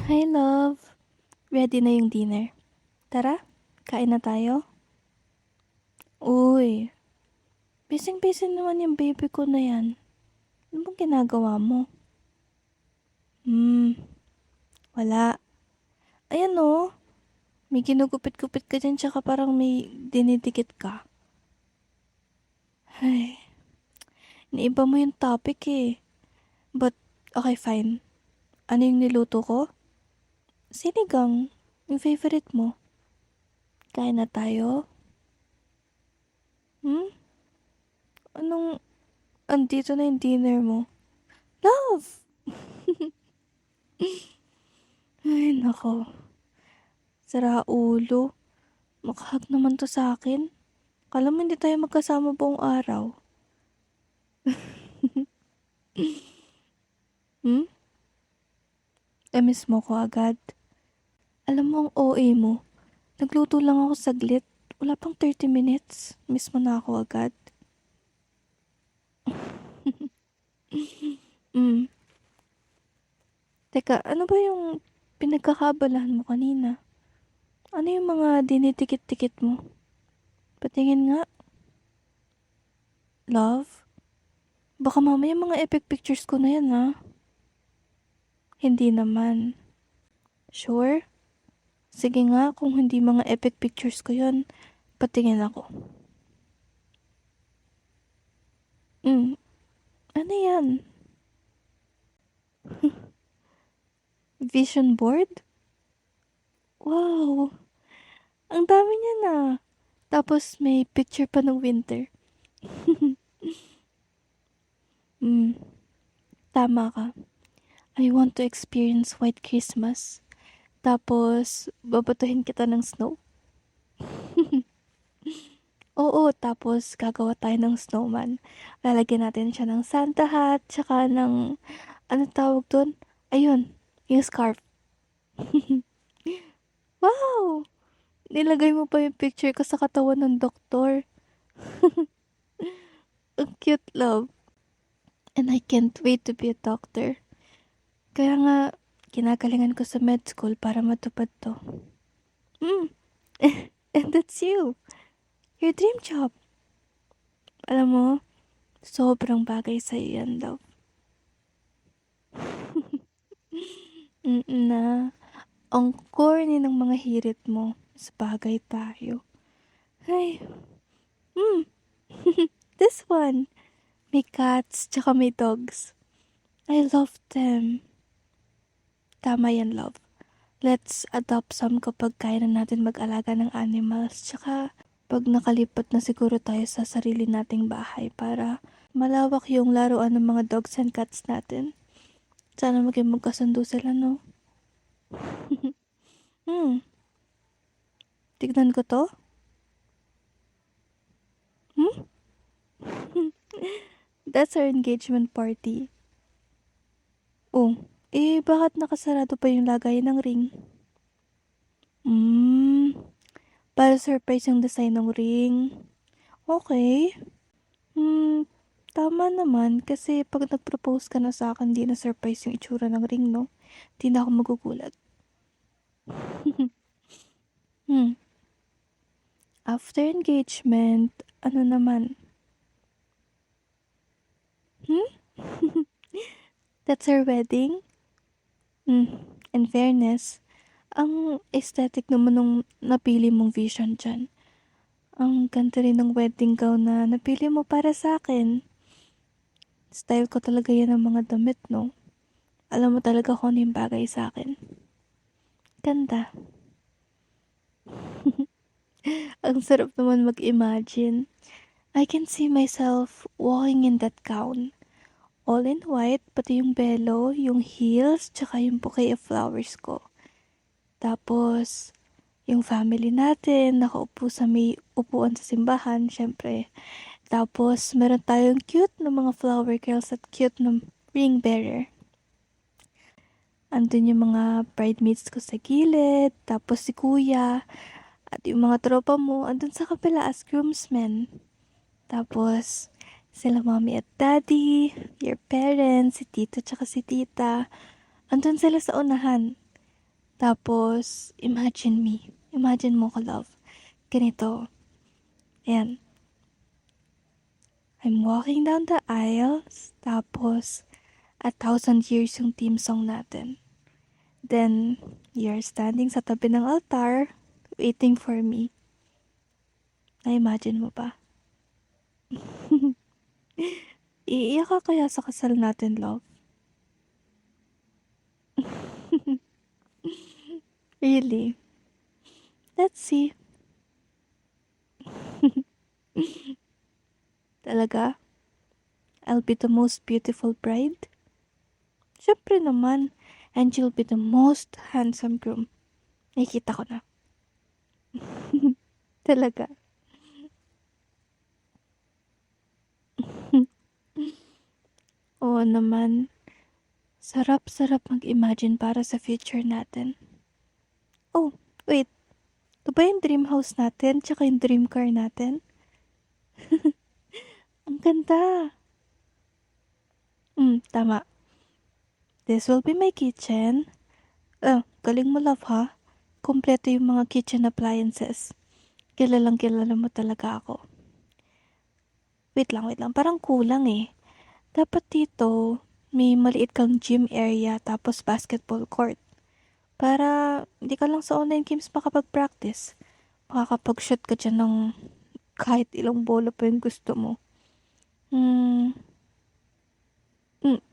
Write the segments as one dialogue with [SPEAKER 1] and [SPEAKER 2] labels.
[SPEAKER 1] Hi, love. Ready na yung dinner. Tara, kain na tayo. Uy, busy naman yung baby ko na yan. Ano bang ginagawa mo? Hmm, wala. Ayan oh, may ginugupit-gupit ka dyan tsaka parang may dinidikit ka. Ay, iniiba mo yung topic eh. But, okay fine. Ano yung niluto ko? Sinigang, yung favorite mo. Kain na tayo? Hmm? Anong, andito na yung dinner mo? Love! Ay, nako. Sira ulo. Makahag naman to sa akin. Kala mo hindi tayo magkasama buong araw. Hmm? Emiss mo ko agad. Alam mo ang OA mo. Nagluto lang ako saglit. Wala pang 30 minutes. Miss mo na ako agad. Hmm. Teka, ano ba yung pinagkakabalahan mo kanina? Ano yung mga dinitikit-tikit mo? Patingin nga. Love? Baka mamaya mga epic pictures ko na yan ha. Hindi naman. Sure? Sige nga, kung hindi mga epic pictures ko yun, patingin ako. Ano yan? Vision board? Wow, ang dami niya na. Tapos may picture pa ng winter. Hmm, tama ka. I want to experience White Christmas. Tapos, babatuhin kita ng snow. Oo, tapos gagawa tayo ng snowman. Lalagyan natin siya ng Santa hat, tsaka ng, ano tawag dun? Ayun, yung scarf. Wow! Nilagay mo pa yung picture ko sa katawan ng doktor. Ang cute, love. And I can't wait to be a doctor. Kaya nga, kinagalingan ko sa med school para matupad to. Hmm, and that's you. Your dream job. Alam mo, sobrang bagay sa'yo yan, love. Na, ang corny ng mga hirit mo, mas bagay tayo. Ay, hmm, this one. May cats, tsaka may dogs. I love them. Tama yan, love. Let's adopt some kapag kaya na natin mag-alaga ng animals. Tsaka, pag nakalipat na siguro tayo sa sarili nating bahay para malawak yung laruan ng mga dogs and cats natin. Sana maging magkasundo sila, no? Hmm, tignan ko to. Hmm? That's our engagement party. Oh, bakit nakasarado pa yung lagayan ng ring? Hmm, para surprise yung design ng ring. Okay. Hmm, tama naman kasi pag nag-propose ka na sa akin, di na surprise yung itsura ng ring, no? Di na ako magugulat. Hmm, after engagement, ano naman? Hmm? That's our wedding? Hmm, in fairness, ang aesthetic naman nung napili mong vision dyan. Ang ganda rin ng wedding gown na napili mo para sa akin. Style ko talaga yan ng mga damit, no? Alam mo talaga kung ano yung bagay sa akin. Ganda. Ang sarap naman mag-imagine. I can see myself walking in that gown. All in white, pati yung belo, yung heels, tsaka yung bouquet of flowers ko. Tapos, yung family natin, nakaupo sa may upuan sa simbahan, syempre. Tapos, meron tayong cute na mga flower girls at cute na ring bearer. Andun yung mga bridesmaids ko sa gilid, tapos si kuya, at yung mga tropa mo, andun sa kapila as groomsmen. Tapos, sila mommy at daddy, your parents, si tito tsaka si tita, andun sila sa unahan. Tapos, imagine me. Imagine mo ko, love. Ganito. Ayan. I'm walking down the aisles. Tapos, 1,000 years yung theme song natin. Then, you're standing sa tabi ng altar, waiting for me. Na-imagine mo ba? Iiyak ka kaya sa kasal natin, love? Really? Let's see. Talaga? I'll be the most beautiful bride? Syempre naman. And you'll be the most handsome groom. Nakikita ko na. Talaga. Oo naman. Sarap-sarap mag-imagine para sa future natin. Oh, wait. Ito ba yung dream house natin tsaka yung dream car natin? Ang ganda. Tama. This will be my kitchen. Galing mo, love, ha? Kompleto yung mga kitchen appliances. Kilalang kilala mo talaga ako. Wait lang. Parang kulang eh. Dapat dito, may maliit kang gym area tapos basketball court. Para hindi ka lang sa online games makapag-practice. Makakapag-shoot ka dyan ng kahit ilang bola pa yung gusto mo.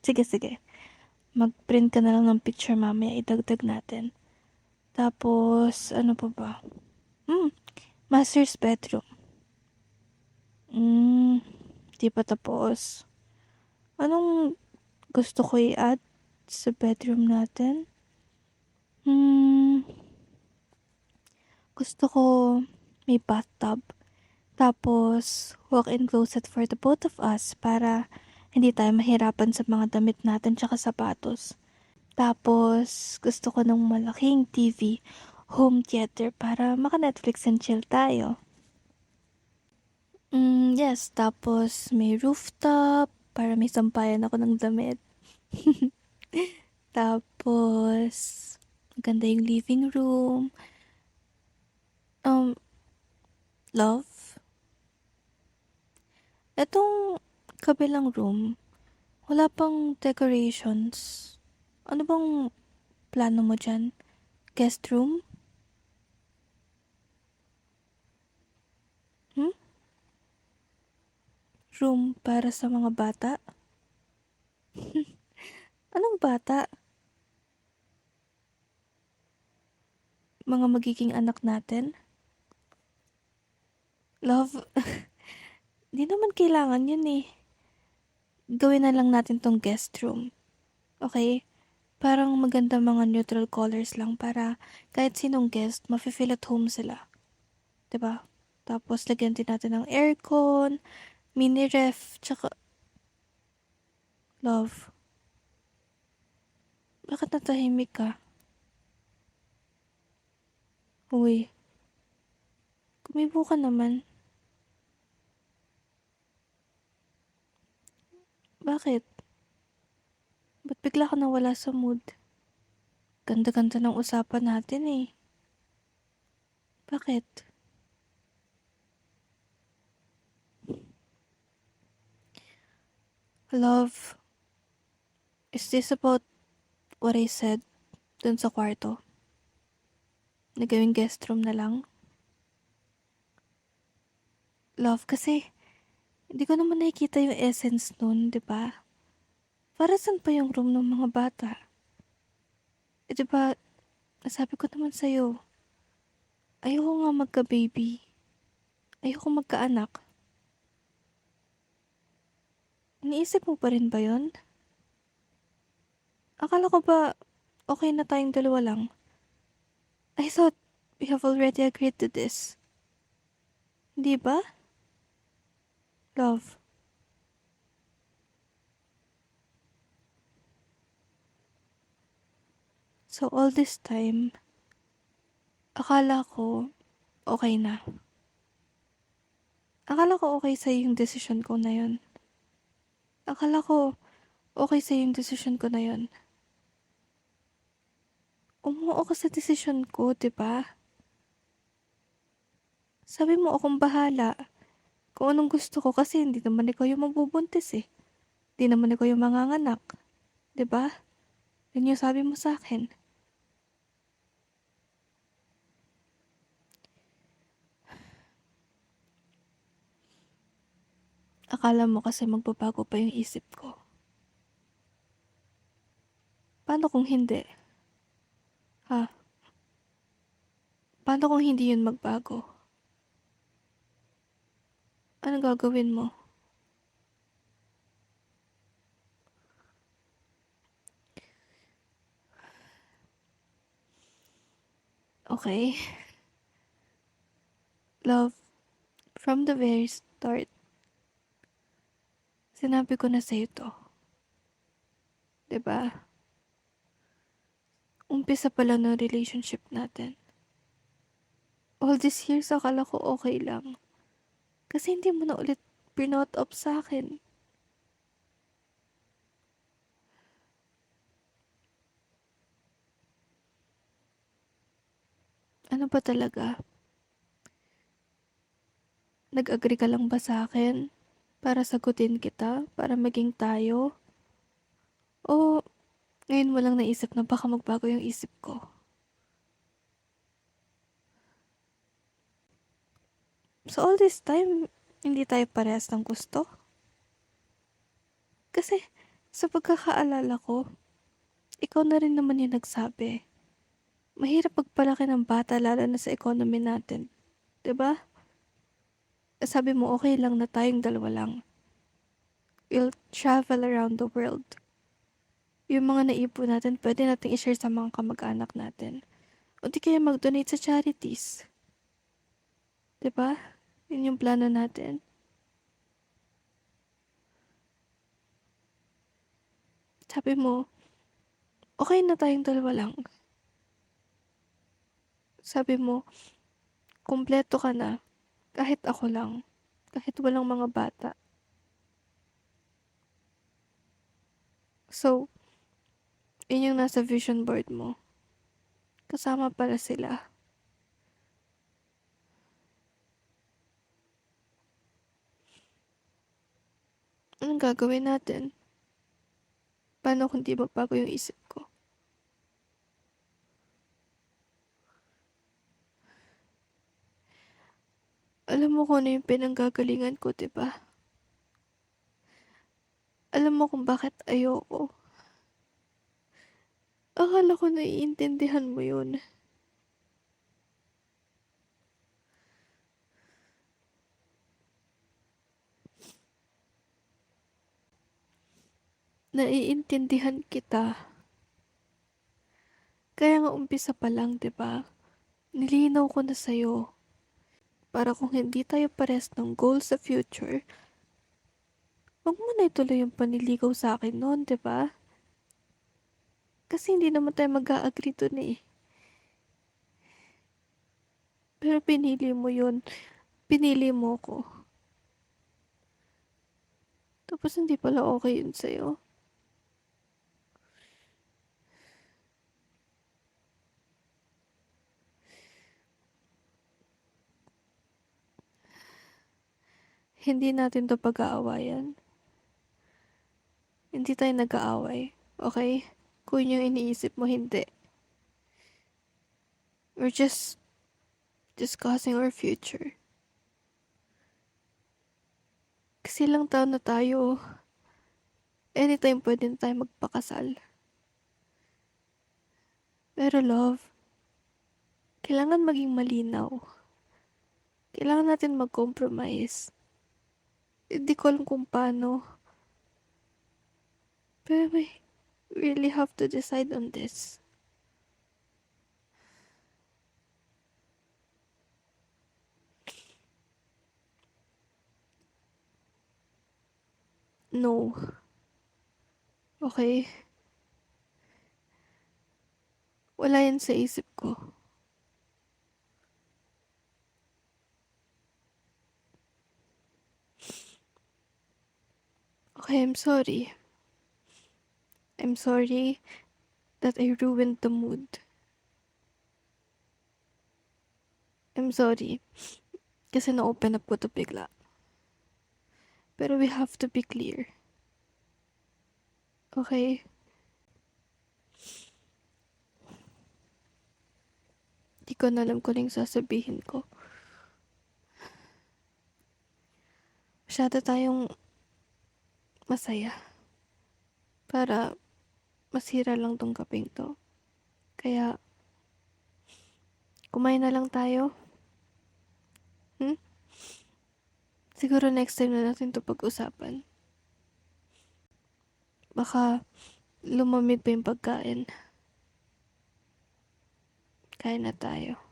[SPEAKER 1] Sige. Mag-print ka na lang ng picture mamaya, idagdag natin. Tapos, ano pa ba? Master's bedroom. Di pa tapos. Anong gusto ko i-add sa bedroom natin? Gusto ko may bathtub. Tapos, walk-in closet for the both of us para hindi tayo mahirapan sa mga damit natin tsaka sapatos. Tapos, gusto ko ng malaking TV, home theater para maka-Netflix and chill tayo. Yes, tapos may rooftop para may sampayan ako ng damit. Tapos, maganda yung living room. Love, etong kabilang room, wala pang decorations. Ano bang plano mo dyan? Guest room? Room para sa mga bata? Anong bata? Mga magiging anak natin? Love, di naman kailangan yun eh. Gawin na lang natin tong guest room. Okay? Parang maganda mga neutral colors lang para kahit sinong guest, mafe-feel at home sila. 'Di ba? Tapos lagyan din natin ng aircon, mini ref, tsaka love. Bakit natahimik ka? Uy, kumibo ka naman. Bakit? Ba't bigla ka nawala sa mood? Ganda-ganda ng usapan natin eh. Bakit? Love, is this about what I said dun sa kwarto? Nagawing guest room na lang? Love, kasi hindi ko naman nakikita yung essence nun, di ba? Para saan pa yung room ng mga bata? Di ba, nasabi ko naman sa'yo, ayoko nga magka-baby. Ayoko magka-anak. Iniisip mo pa rin ba yun? Akala ko ba okay na tayong dalawa lang? I thought we have already agreed to this. Di ba? Love. So all this time, akala ko okay na. Akala ko okay sa'yo yung decision ko na yun. Akala ko okay sa'yo yung decision ko na yun. Umuo ka sa desisyon ko, 'di ba? Sabi mo akong bahala kung anong gusto ko kasi hindi naman ikaw yung mabubuntis, eh. Hindi naman ikaw yung manganganak, 'di ba? Yun yung sabi mo sa'kin. Akala mo kasi magbabago pa yung isip ko. Paano kung hindi? Ha? Paano kung hindi yun magbago? Anong gagawin mo? Okay? Love, from the very start, sinabi ko na sa'yo 'to, 'di ba? Umpisa pa lang ng relationship natin. All these years akala ko okay lang. Kasi hindi mo na ulit pinot up sa'kin. Ano ba talaga? Nag-agree ka lang ba sa'kin para sagutin kita, para maging tayo? O ngayon mo lang naisip na baka magbago yung isip ko? So all this time, hindi tayo parehas ng gusto? Kasi sa pagkakaalala ko, ikaw na rin naman yung nagsabi. Mahirap pagpalaki ng bata lalo na sa economy natin. 'Di ba? Sabi mo okay lang na tayong dalawa lang. We'll travel around the world. Yung mga naipon natin, pwede nating i-share sa mga kamag-anak natin. O di kaya mag-donate sa charities. 'Di ba? Yun yung plano natin. Sabi mo, okay na tayong dalawa lang. Sabi mo, kumpleto ka na. Kahit ako lang. Kahit walang mga bata. So, yun yung nasa vision board mo. Kasama pala sila. Anong gagawin natin? Paano kung di magbago yung isip ko? Alam mo kung ano yung pinanggagalingan ko, 'di ba? Alam mo kung bakit ayoko. Akala ko naiintindihan mo yun. Naiintindihan kita. Kaya nga umpisa pa lang, 'di ba? Nilinaw ko na sa'yo. Para kung hindi tayo pares ng goal sa future, wag mo na ituloy yung panliligaw sa akin noon, 'di ba? Kasi hindi naman tayo mag-a-agree dun eh. Pero pinili mo yun. Pinili mo ko. Tapos hindi pala okay yun sa'yo. Hindi natin to pag-aawayan. Hindi tayo nag-aaway. Okay? Kung yung iniisip mo, hindi. We're just discussing our future. Kasi ilang taon na tayo. Anytime pwede na tayo magpakasal. Pero love, kailangan maging malinaw. Kailangan natin mag-compromise. Hindi ko alam kung paano. Pero we really have to decide on this. No. Okay? Wala yan sa isip ko. Okay, I'm sorry. I'm sorry that I ruined the mood. I'm sorry. Kasi na-open up ko to bigla. Pero we have to be clear. Okay? Di ko na alam kung ano yung sasabihin ko. Masyado tayong masaya. Para masira lang tong kaping to. Kaya, kumain na lang tayo. Hmm? Siguro next time na natin to pag-usapan. Baka lumamig pa yung pagkain. Kain na tayo.